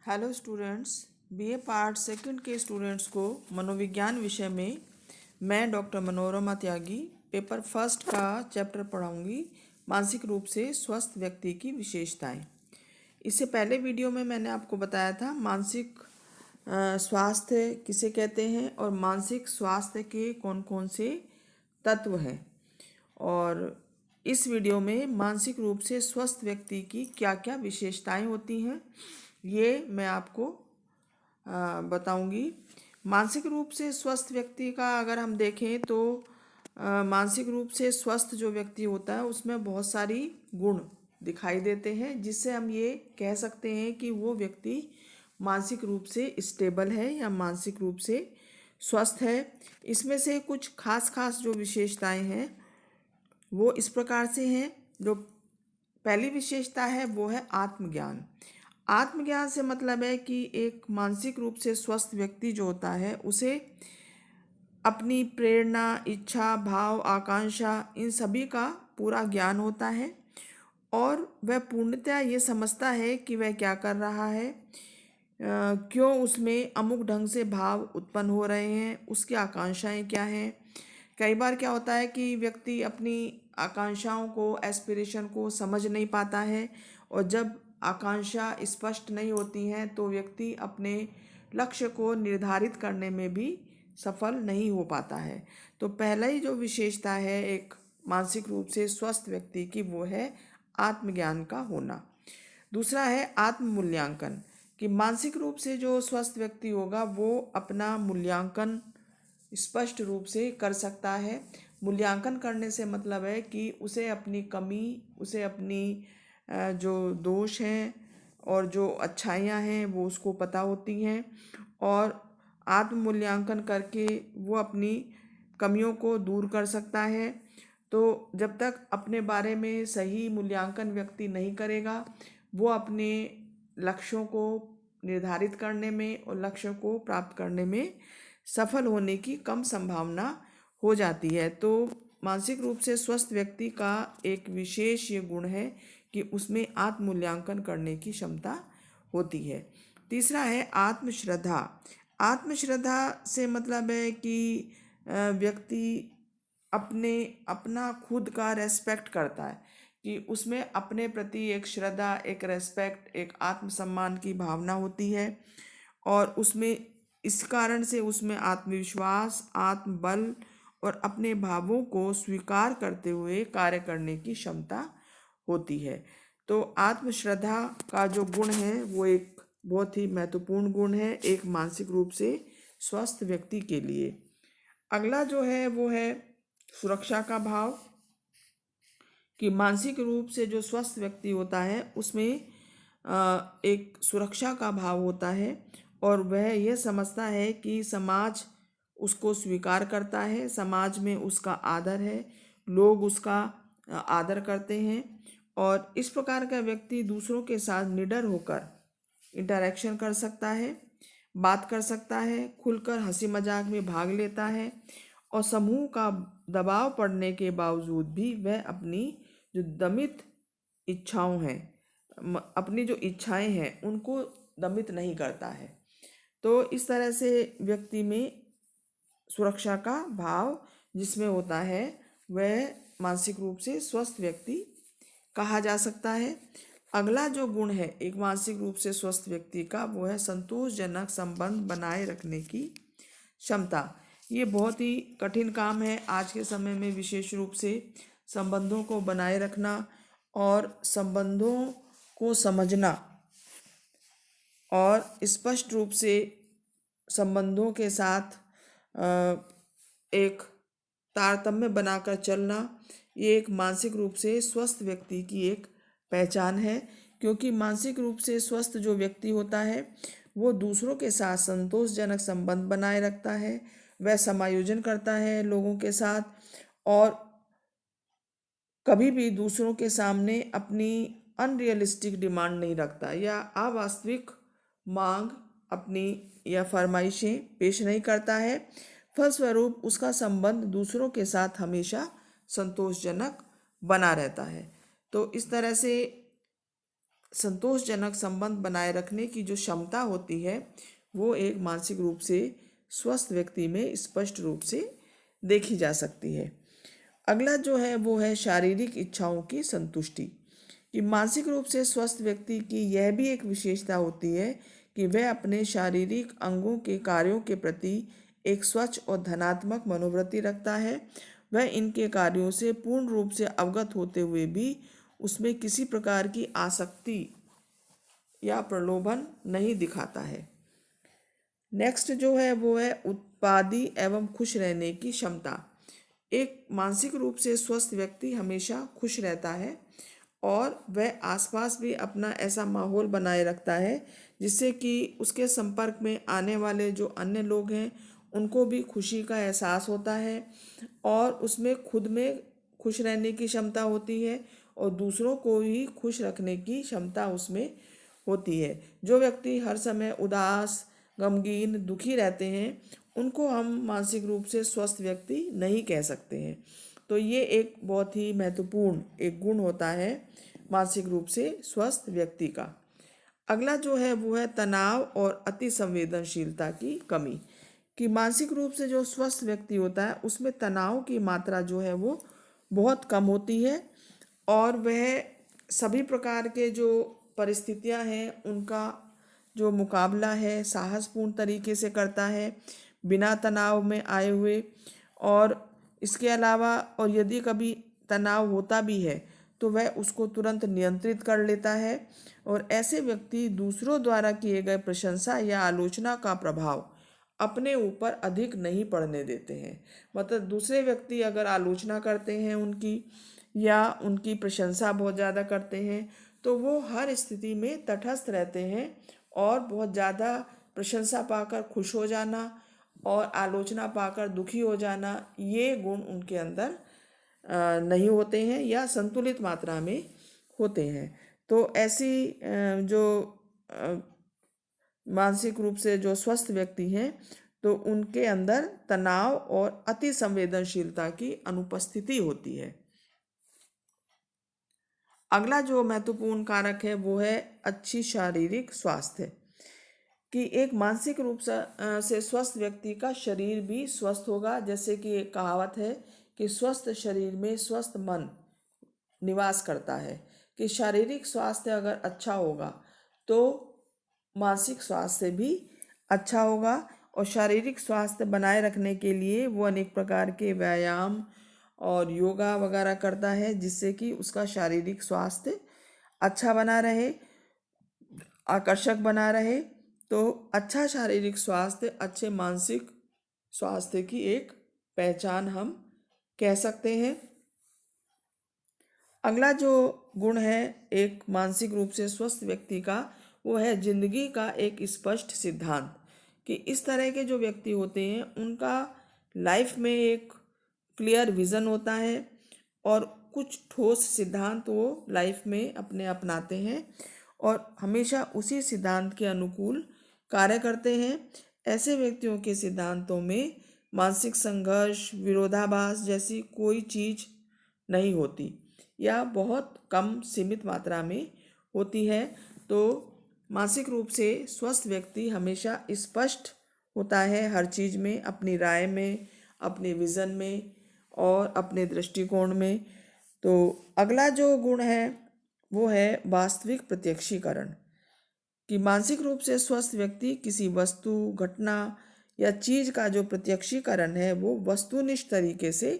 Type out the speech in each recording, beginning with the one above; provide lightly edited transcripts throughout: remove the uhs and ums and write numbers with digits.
Hello students, BA part second के students को मनोविज्ञान विषय में मैं डॉक्टर मनोरमा त्यागी पेपर फर्स्ट का चैप्टर पढ़ाऊंगी। मानसिक रूप से स्वस्थ व्यक्ति की विशेषताएं। इससे पहले वीडियो में मैंने आपको बताया था मानसिक स्वास्थ्य किसे कहते हैं और मानसिक स्वास्थ्य के कौन कौन से तत्व हैं, और इस वीडियो में मानसिक रूप से स्वस्थ व्यक्ति की क्या क्या विशेषताएं होती हैं ये मैं आपको बताऊंगी। मानसिक रूप से स्वस्थ व्यक्ति का अगर हम देखें तो मानसिक रूप से स्वस्थ जो व्यक्ति होता है उसमें बहुत सारी गुण दिखाई देते हैं, जिससे हम ये कह सकते हैं कि वो व्यक्ति मानसिक रूप से स्टेबल है या मानसिक रूप से स्वस्थ है। इसमें से कुछ खास खास जो विशेषताएं हैं वो इस प्रकार से हैं। जो पहली विशेषता है वो है आत्मज्ञान। आत्मज्ञान से मतलब है कि एक मानसिक रूप से स्वस्थ व्यक्ति जो होता है उसे अपनी प्रेरणा, इच्छा, भाव, आकांक्षा इन सभी का पूरा ज्ञान होता है और वह पूर्णतः ये समझता है कि वह क्या कर रहा है, क्यों उसमें अमुक ढंग से भाव उत्पन्न हो रहे हैं, उसकी आकांक्षाएं क्या हैं। कई बार क्या होता है कि व्यक्ति अपनी आकांक्षाओं को, एस्पिरेशन को समझ नहीं पाता है, और जब आकांक्षा स्पष्ट नहीं होती हैं तो व्यक्ति अपने लक्ष्य को निर्धारित करने में भी सफल नहीं हो पाता है। तो पहला ही जो विशेषता है एक मानसिक रूप से स्वस्थ व्यक्ति की वो है आत्मज्ञान का होना। दूसरा है आत्म मूल्यांकन, कि मानसिक रूप से जो स्वस्थ व्यक्ति होगा वो अपना मूल्यांकन स्पष्ट रूप से कर सकता है। मूल्यांकन करने से मतलब है कि उसे अपनी कमी, उसे अपनी जो दोष हैं और जो अच्छाइयाँ हैं वो उसको पता होती हैं, और आत्म मूल्यांकन करके वो अपनी कमियों को दूर कर सकता है। तो जब तक अपने बारे में सही मूल्यांकन व्यक्ति नहीं करेगा वो अपने लक्ष्यों को निर्धारित करने में और लक्ष्यों को प्राप्त करने में सफल होने की कम संभावना हो जाती है। तो मानसिक रूप से स्वस्थ व्यक्ति का एक विशेष ये गुण है कि उसमें आत्म मूल्यांकन करने की क्षमता होती है। तीसरा है आत्मश्रद्धा। आत्मश्रद्धा से मतलब है कि व्यक्ति अपना खुद का रेस्पेक्ट करता है, कि उसमें अपने प्रति एक श्रद्धा, एक रेस्पेक्ट, एक आत्मसम्मान की भावना होती है, और उसमें इस कारण से उसमें आत्मविश्वास, आत्मबल और अपने भावों को स्वीकार करते हुए कार्य करने की क्षमता होती है। तो आत्मश्रद्धा का जो गुण है वो एक बहुत ही महत्वपूर्ण गुण है एक मानसिक रूप से स्वस्थ व्यक्ति के लिए। अगला जो है वो है सुरक्षा का भाव, कि मानसिक रूप से जो स्वस्थ व्यक्ति होता है उसमें एक सुरक्षा का भाव होता है, और वह यह समझता है कि समाज उसको स्वीकार करता है, समाज में उसका आदर है, लोग उसका आदर करते हैं, और इस प्रकार का व्यक्ति दूसरों के साथ निडर होकर इंटरेक्शन कर सकता है, बात कर सकता है, खुलकर हंसी मजाक में भाग लेता है, और समूह का दबाव पड़ने के बावजूद भी वह अपनी जो दमित इच्छाओं हैं, अपनी जो इच्छाएं हैं उनको दमित नहीं करता है। तो इस तरह से व्यक्ति में सुरक्षा का भाव जिसमें होता है वह मानसिक रूप से स्वस्थ व्यक्ति कहा जा सकता है। अगला जो गुण है एक मानसिक रूप से स्वस्थ व्यक्ति का वो है संतोषजनक संबंध बनाए रखने की क्षमता। ये बहुत ही कठिन काम है आज के समय में, विशेष रूप से संबंधों को बनाए रखना और संबंधों को समझना और स्पष्ट रूप से संबंधों के साथ एक तारतम्य बनाकर चलना, ये एक मानसिक रूप से स्वस्थ व्यक्ति की एक पहचान है। क्योंकि मानसिक रूप से स्वस्थ जो व्यक्ति होता है वो दूसरों के साथ संतोषजनक संबंध बनाए रखता है, वह समायोजन करता है लोगों के साथ, और कभी भी दूसरों के सामने अपनी अनरियलिस्टिक डिमांड नहीं रखता या अवास्तविक मांग अपनी या फरमाइशें पेश नहीं करता है। फलस्वरूप उसका संबंध दूसरों के साथ हमेशा संतोषजनक बना रहता है। तो इस तरह से संतोषजनक संबंध बनाए रखने की जो क्षमता होती है वो एक मानसिक रूप से स्वस्थ व्यक्ति में स्पष्ट रूप से देखी जा सकती है। अगला जो है वो है शारीरिक इच्छाओं की संतुष्टि। कि मानसिक रूप से स्वस्थ व्यक्ति की यह भी एक विशेषता होती है कि वह अपने शारीरिक अंगों के कार्यों के प्रति एक स्वच्छ और धनात्मक मनोवृत्ति रखता है। वह इनके कार्यों से पूर्ण रूप से अवगत होते हुए भी उसमें किसी प्रकार की आसक्ति या प्रलोभन नहीं दिखाता है। नेक्स्ट जो है वो है उत्पादी एवं खुश रहने की क्षमता। एक मानसिक रूप से स्वस्थ व्यक्ति हमेशा खुश रहता है और वह आसपास भी अपना ऐसा माहौल बनाए रखता है जिससे कि उसके संपर्क में आने वाले जो अन्य लोग हैं उनको भी खुशी का एहसास होता है और उसमें खुद में खुश रहने की क्षमता होती है और दूसरों को भी खुश रखने की क्षमता उसमें होती है। जो व्यक्ति हर समय उदास, गमगीन, दुखी रहते हैं उनको हम मानसिक रूप से स्वस्थ व्यक्ति नहीं कह सकते हैं। तो ये एक बहुत ही महत्वपूर्ण एक गुण होता है मानसिक रूप से स्वस्थ व्यक्ति का। अगला जो है वो है तनाव और अति संवेदनशीलता की कमी। कि मानसिक रूप से जो स्वस्थ व्यक्ति होता है उसमें तनाव की मात्रा जो है वो बहुत कम होती है और वह सभी प्रकार के जो परिस्थितियां हैं उनका जो मुकाबला है साहसपूर्ण तरीके से करता है बिना तनाव में आए हुए। और इसके अलावा और यदि कभी तनाव होता भी है तो वह उसको तुरंत नियंत्रित कर लेता है और ऐसे व्यक्ति दूसरों द्वारा किए गए प्रशंसा या आलोचना का प्रभाव अपने ऊपर अधिक नहीं पड़ने देते हैं। मतलब दूसरे व्यक्ति अगर आलोचना करते हैं उनकी या उनकी प्रशंसा बहुत ज़्यादा करते हैं तो वो हर स्थिति में तटस्थ रहते हैं और बहुत ज़्यादा प्रशंसा पाकर खुश हो जाना और आलोचना पाकर दुखी हो जाना ये गुण उनके अंदर नहीं होते हैं या संतुलित मात्रा में होते हैं। तो ऐसी जो मानसिक रूप से जो स्वस्थ व्यक्ति हैं तो उनके अंदर तनाव और अति संवेदनशीलता की अनुपस्थिति होती है। अगला जो महत्वपूर्ण कारक है वो है अच्छी शारीरिक स्वास्थ्य। कि एक मानसिक रूप से स्वस्थ व्यक्ति का शरीर भी स्वस्थ होगा। जैसे कि एक कहावत है कि स्वस्थ शरीर में स्वस्थ मन निवास करता है। कि शारीरिक स्वास्थ्य अगर अच्छा होगा तो मानसिक स्वास्थ्य भी अच्छा होगा और शारीरिक स्वास्थ्य बनाए रखने के लिए वो अनेक प्रकार के व्यायाम और योगा वगैरह करता है जिससे कि उसका शारीरिक स्वास्थ्य अच्छा बना रहे, आकर्षक बना रहे। तो अच्छा शारीरिक स्वास्थ्य अच्छे मानसिक स्वास्थ्य की एक पहचान हम कह सकते हैं। अगला जो गुण है एक मानसिक रूप से स्वस्थ व्यक्ति का वो है जिंदगी का एक स्पष्ट सिद्धांत। कि इस तरह के जो व्यक्ति होते हैं उनका लाइफ में एक क्लियर विज़न होता है और कुछ ठोस सिद्धांत वो लाइफ में अपने अपनाते हैं और हमेशा उसी सिद्धांत के अनुकूल कार्य करते हैं। ऐसे व्यक्तियों के सिद्धांतों में मानसिक संघर्ष, विरोधाभास जैसी कोई चीज़ नहीं होती या बहुत कम सीमित मात्रा में होती है। तो मानसिक रूप से स्वस्थ व्यक्ति हमेशा स्पष्ट होता है हर चीज़ में, अपनी राय में, अपने विज़न में और अपने दृष्टिकोण में। तो अगला जो गुण है वो है वास्तविक प्रत्यक्षीकरण। कि मानसिक रूप से स्वस्थ व्यक्ति किसी वस्तु, घटना या चीज़ का जो प्रत्यक्षीकरण है वो वस्तुनिष्ठ तरीके से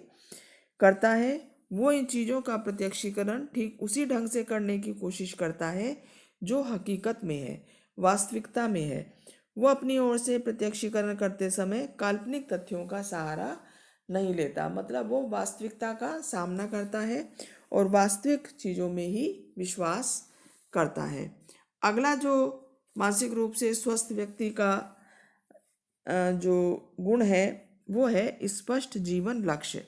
करता है। वो इन चीज़ों का प्रत्यक्षीकरण ठीक उसी ढंग से करने की कोशिश करता है जो हकीकत में है, वास्तविकता में है। वो अपनी ओर से प्रत्यक्षीकरण करते समय काल्पनिक तथ्यों का सहारा नहीं लेता। मतलब वो वास्तविकता का सामना करता है और वास्तविक चीज़ों में ही विश्वास करता है। अगला जो मानसिक रूप से स्वस्थ व्यक्ति का जो गुण है वो है स्पष्ट जीवन लक्ष्य।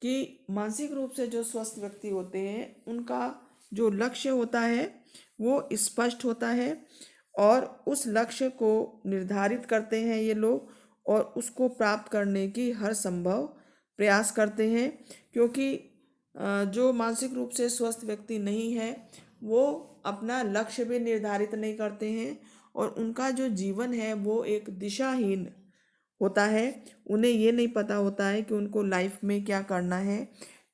कि मानसिक रूप से जो स्वस्थ व्यक्ति होते हैं उनका जो लक्ष्य होता है वो स्पष्ट होता है और उस लक्ष्य को निर्धारित करते हैं ये लोग और उसको प्राप्त करने की हर संभव प्रयास करते हैं। क्योंकि जो मानसिक रूप से स्वस्थ व्यक्ति नहीं है वो अपना लक्ष्य भी निर्धारित नहीं करते हैं और उनका जो जीवन है वो एक दिशाहीन होता है। उन्हें ये नहीं पता होता है कि उनको लाइफ में क्या करना है,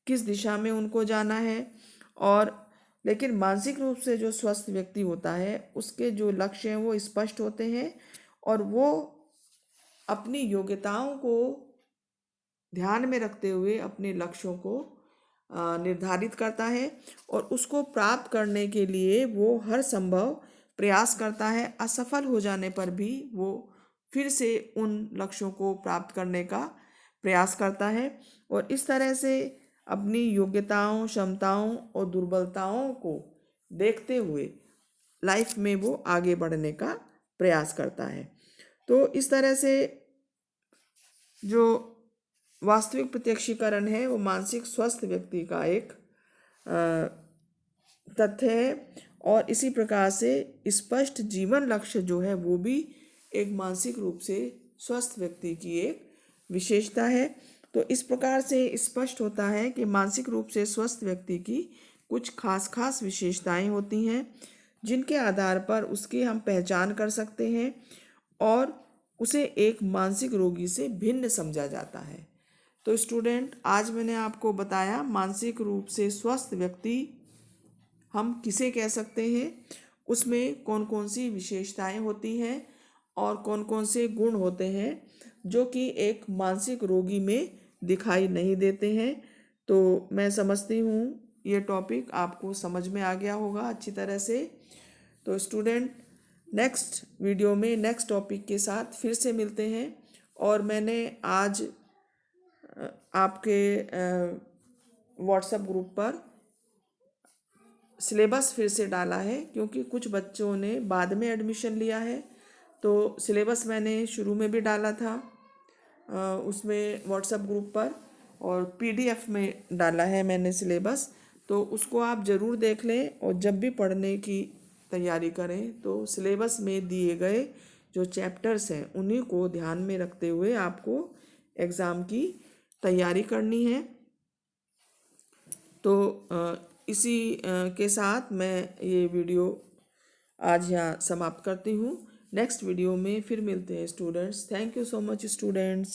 किस दिशा में उनको जाना है। और लेकिन मानसिक रूप से जो स्वस्थ व्यक्ति होता है उसके जो लक्ष्य हैं वो स्पष्ट होते हैं और वो अपनी योग्यताओं को ध्यान में रखते हुए अपने लक्ष्यों को निर्धारित करता है और उसको प्राप्त करने के लिए वो हर संभव प्रयास करता है। असफल हो जाने पर भी वो फिर से उन लक्ष्यों को प्राप्त करने का प्रयास करता है और इस तरह से अपनी योग्यताओं, क्षमताओं और दुर्बलताओं को देखते हुए लाइफ में वो आगे बढ़ने का प्रयास करता है। तो इस तरह से जो वास्तविक प्रत्यक्षीकरण है वो मानसिक स्वस्थ व्यक्ति का एक तथ्य है और इसी प्रकार से स्पष्ट जीवन लक्ष्य जो है वो भी एक मानसिक रूप से स्वस्थ व्यक्ति की एक विशेषता है। तो इस प्रकार से स्पष्ट होता है कि मानसिक रूप से स्वस्थ व्यक्ति की कुछ खास विशेषताएं होती हैं जिनके आधार पर उसकी हम पहचान कर सकते हैं और उसे एक मानसिक रोगी से भिन्न समझा जाता है। तो स्टूडेंट, आज मैंने आपको बताया मानसिक रूप से स्वस्थ व्यक्ति हम किसे कह सकते हैं, उसमें कौन कौन सी विशेषताएं होती हैं और कौन कौन से गुण होते हैं जो कि एक मानसिक रोगी में दिखाई नहीं देते हैं। तो मैं समझती हूँ ये टॉपिक आपको समझ में आ गया होगा अच्छी तरह से। तो स्टूडेंट, नेक्स्ट वीडियो में नेक्स्ट टॉपिक के साथ फिर से मिलते हैं। और मैंने आज आपके व्हाट्सएप ग्रुप पर सिलेबस फिर से डाला है क्योंकि कुछ बच्चों ने बाद में एडमिशन लिया है। तो सिलेबस मैंने शुरू में भी डाला था उसमें व्हाट्सएप ग्रुप पर और पीडीएफ में डाला है मैंने सिलेबस। तो उसको आप ज़रूर देख लें और जब भी पढ़ने की तैयारी करें तो सिलेबस में दिए गए जो चैप्टर्स हैं उन्हीं को ध्यान में रखते हुए आपको एग्ज़ाम की तैयारी करनी है। तो इसी के साथ मैं ये वीडियो आज यहाँ समाप्त करती हूँ। नेक्स्ट वीडियो में फिर मिलते हैं students. Thank you so much students.